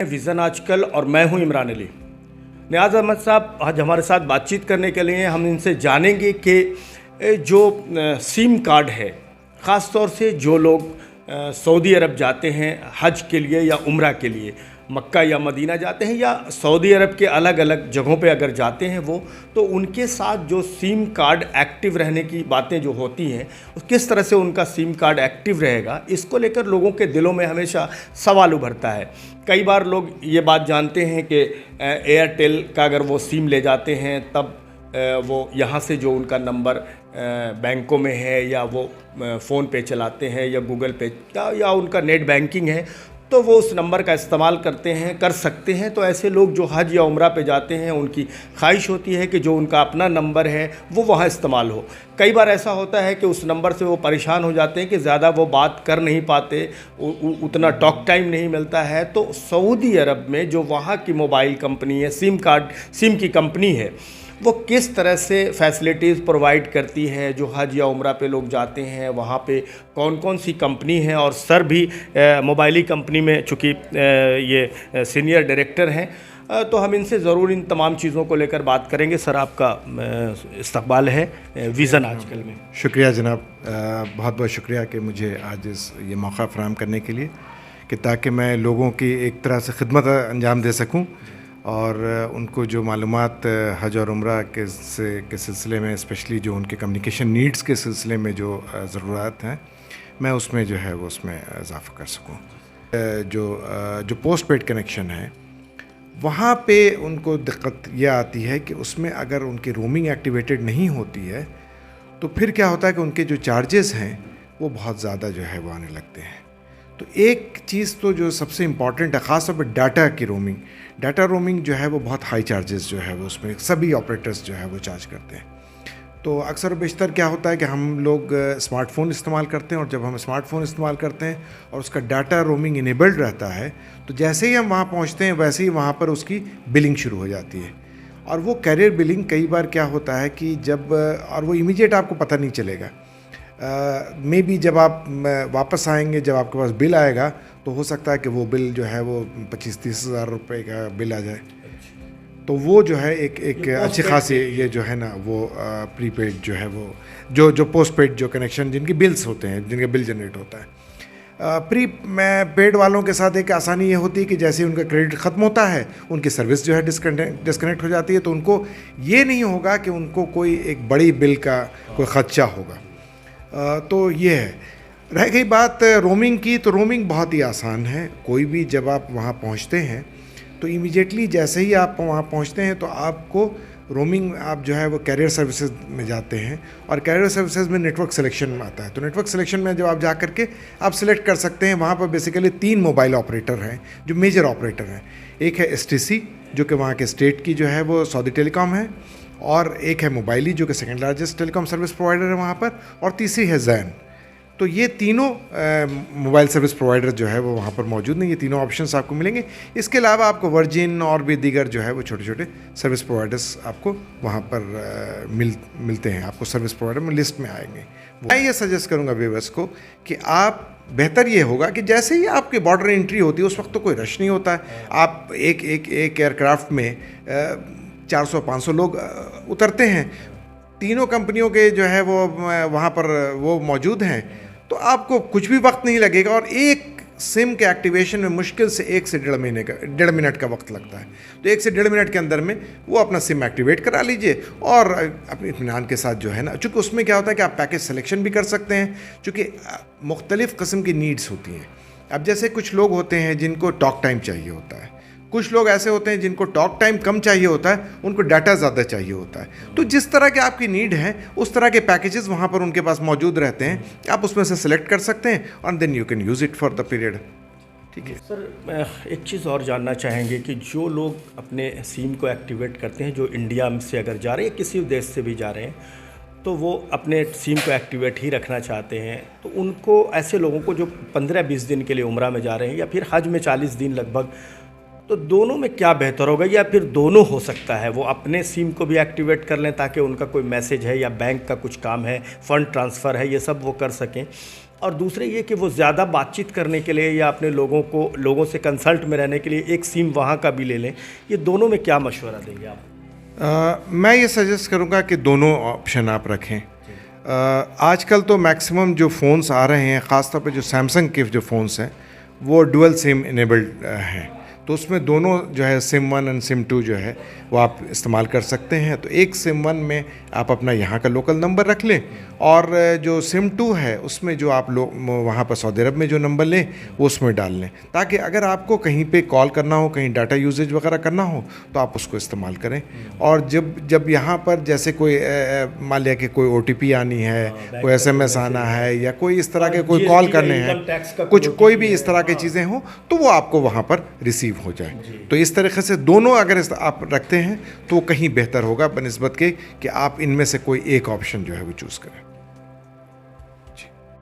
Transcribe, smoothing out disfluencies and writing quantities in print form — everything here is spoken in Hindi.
विज़न आजकल और मैं हूं इमरान अली। नियाज़ अहमद साहब आज हमारे साथ बातचीत करने के लिए हम इनसे जानेंगे कि जो सिम कार्ड है, ख़ास तौर से जो लोग सऊदी अरब जाते हैं हज के लिए या उम्रा के लिए, मक्का या मदीना जाते हैं या सऊदी अरब के अलग अलग जगहों पे अगर जाते हैं वो, तो उनके साथ जो सिम कार्ड एक्टिव रहने की बातें जो होती हैं, किस तरह से उनका सिम कार्ड एक्टिव रहेगा, इसको लेकर लोगों के दिलों में हमेशा सवाल उभरता है। कई बार लोग ये बात जानते हैं कि एयरटेल का अगर वो सिम ले जाते हैं तब वो यहाँ से जो उनका नंबर बैंकों में है या वो फ़ोन पे चलाते हैं या गूगल पे या उनका नेट बैंकिंग है तो वो उस नंबर का इस्तेमाल कर सकते हैं। तो ऐसे लोग जो हज या उम्रा पे जाते हैं उनकी ख्वाहिश होती है कि जो उनका अपना नंबर है वो वहाँ इस्तेमाल हो। कई बार ऐसा होता है कि उस नंबर से वो परेशान हो जाते हैं कि ज़्यादा वो बात कर नहीं पाते, उतना टॉक टाइम नहीं मिलता है। तो सऊदी अरब में जो वहाँ की मोबाइल कंपनी है, सिम की कंपनी है, वो किस तरह से फैसिलिटीज़ प्रोवाइड करती है। जो हज या उम्रा पे लोग जाते हैं वहाँ पे कौन कौन सी कंपनी है, और सर भी मोबाइली कंपनी में चूँकि ये सीनियर डायरेक्टर हैं, तो हम इनसे ज़रूर इन तमाम चीज़ों को लेकर बात करेंगे। सर आपका इस्तकबाल है विज़न आजकल में। शुक्रिया जनाब, बहुत बहुत शुक्रिया कि मुझे आज ये मौका फ़राहम करने के लिए कि ताकि मैं लोगों की एक तरह से खिदमत अंजाम दे सकूं और उनको जो मालूमात हज और उम्रा के सिलसिले में, स्पेशली जो उनके कम्युनिकेशन नीड्स के सिलसिले में जो ज़रूरत हैं, मैं उसमें जो है वो उसमें इजाफ़ा कर सकूं। जो पोस्ट पेड कनेक्शन है वहाँ पे उनको दिक्कत यह आती है कि उसमें अगर उनकी रोमिंग एक्टिवेटेड नहीं होती है तो फिर क्या होता है कि उनके जो चार्जेस हैं वो बहुत ज़्यादा जो है वो आने लगते हैं। तो एक चीज़ तो जो सबसे इम्पॉर्टेंट है, ख़ास तौर पर डाटा रोमिंग जो है वो बहुत हाई चार्जेस जो है वो उसमें सभी ऑपरेटर्स जो है वो चार्ज करते हैं। तो अक्सर बेशतर क्या होता है कि हम लोग स्मार्टफ़ोन इस्तेमाल करते हैं, और जब हम स्मार्टफ़ोन इस्तेमाल करते हैं और उसका डाटा रोमिंग इनेबल्ड रहता है तो जैसे ही हम वहाँ पहुँचते हैं वैसे ही वहाँ पर उसकी बिलिंग शुरू हो जाती है। और वो कैरियर बिलिंग कई बार क्या होता है कि और वो इमीडिएट आपको पता नहीं चलेगा। मे बी जब आप वापस आएंगे, जब आपके पास बिल आएगा तो हो सकता है कि वो बिल जो है वो 25-30 हज़ार रुपये का बिल आ जाए। तो वो जो है एक अच्छी खासी ये जो है ना वो प्रीपेड जो है वो जो पोस्ट पेड जो कनेक्शन जिनकी बिल्स होते हैं, जिनका बिल जनरेट होता है। प्री पेड वालों के साथ एक आसानी ये होती है कि जैसे ही उनका क्रेडिट ख़त्म होता है उनकी सर्विस जो है डिस्कनेक्ट हो जाती है, तो उनको ये नहीं होगा कि उनको कोई एक बड़ी बिल का कोई ख़दशा होगा। तो ये है। रह गई बात रोमिंग की, तो रोमिंग बहुत ही आसान है। कोई भी जब आप वहाँ पहुँचते हैं तो इमीडिएटली जैसे ही आप वहाँ पहुँचते हैं तो आपको रोमिंग आप जो है वो कैरियर सर्विसेज में जाते हैं, और कैरियर सर्विसेज में नेटवर्क सिलेक्शन में आता है। तो नेटवर्क सिलेक्शन में जब आप जा करके आप सिलेक्ट कर सकते हैं, वहाँ पर बेसिकली 3 मोबाइल ऑपरेटर हैं जो मेजर ऑपरेटर हैं। एक है STC जो कि वहाँ के स्टेट की जो है वो सऊदी टेलीकॉम है, और एक है मोबाइली जो कि second largest telecom service provider है वहाँ पर, और तीसरी है जैन। तो ये तीनों मोबाइल सर्विस प्रोवाइडर जो है वो वहाँ पर मौजूद नहीं, ये तीनों ऑप्शंस आपको मिलेंगे। इसके अलावा आपको वर्जिन और भी दीगर जो है वो छोटे छोटे सर्विस प्रोवाइडर्स आपको वहाँ पर मिलते हैं, आपको सर्विस प्रोवाइडर में लिस्ट में आएंगे। मैं ये सजेस्ट करूँगा व्यूअर्स को कि आप बेहतर ये होगा कि जैसे ही आपके बॉर्डर एंट्री होती है उस वक्त तो कोई रश नहीं होता है। आप एक एयरक्राफ्ट में 400-500 लोग उतरते हैं, तीनों कंपनियों के जो है वो वहाँ पर वो मौजूद हैं, तो आपको कुछ भी वक्त नहीं लगेगा। और एक सिम के एक्टिवेशन में मुश्किल से 1 से 1.5 मिनट का वक्त लगता है। तो 1 से 1.5 मिनट के अंदर में वो अपना सिम एक्टिवेट करा लीजिए और अपने इत्मीनान के साथ जो है ना, चूँकि उसमें क्या होता है कि आप पैकेज सिलेक्शन भी कर सकते हैं, चूँकि मुख्तलिफ़ किस्म की नीड्स होती हैं। अब जैसे कुछ लोग होते हैं जिनको टॉक टाइम चाहिए होता है, कुछ लोग ऐसे होते हैं जिनको टॉक टाइम कम चाहिए होता है, उनको डाटा ज़्यादा चाहिए होता है। तो जिस तरह के आपकी नीड है उस तरह के पैकेजेस वहाँ पर उनके पास मौजूद रहते हैं, आप उसमें से सिलेक्ट कर सकते हैं और then you can use it for the period. ठीक है सर, एक चीज़ और जानना चाहेंगे कि जो लोग अपने सिम को एक्टिवेट करते हैं, जो इंडिया से अगर जा रहे हैं, किसी देश से भी जा रहे हैं, तो वो अपने सिम को एक्टिवेट ही रखना चाहते हैं, तो उनको, ऐसे लोगों को जो 15-20 दिन के लिए उम्रा में जा रहे हैं या फिर हज में 40 दिन लगभग, तो दोनों में क्या बेहतर होगा, या फिर दोनों हो सकता है वो अपने सिम को भी एक्टिवेट कर लें ताकि उनका कोई मैसेज है या बैंक का कुछ काम है, फ़ंड ट्रांसफ़र है, ये सब वो कर सकें, और दूसरे ये कि वो ज़्यादा बातचीत करने के लिए या अपने लोगों से कंसल्ट में रहने के लिए एक सिम वहाँ का भी ले लें, ये दोनों में क्या मशवरा देंगे आप? मैं ये सजेस्ट करूँगा कि दोनों ऑप्शन आप रखें। आजकल तो मैक्सिमम जो फ़ोन्स आ रहे हैं, ख़ासतौर पे जो सैमसंग के जो फ़ोन्स हैं वो डुअल सिम इनेबल्ड हैं, तो उसमें दोनों जो है सिम 1 एंड सिम 2 जो है वो आप इस्तेमाल कर सकते हैं। तो एक सिम 1 में आप अपना यहाँ का लोकल नंबर रख लें और जो सिम 2 है उसमें जो आप वहाँ पर सऊदी अरब में जो नंबर लें वो उसमें डाल लें, ताकि अगर आपको कहीं पे कॉल करना हो, कहीं डाटा यूजेज वगैरह करना हो तो आप उसको इस्तेमाल करें। और जब यहाँ पर जैसे कोई मान लिया कि कोई OTP आनी है, कोई SMS आना है या कोई इस तरह के कोई कॉल करने हैं, कोई भी इस तरह की चीज़ें हों तो वो आपको वहाँ पर रिसीव हो जाए। तो इस तरीके से दोनों अगर आप रखते हैं तो कहीं बेहतर होगा बनिस्बत के कि आप इनमें से कोई एक ऑप्शन जो है वो चूज़ करें।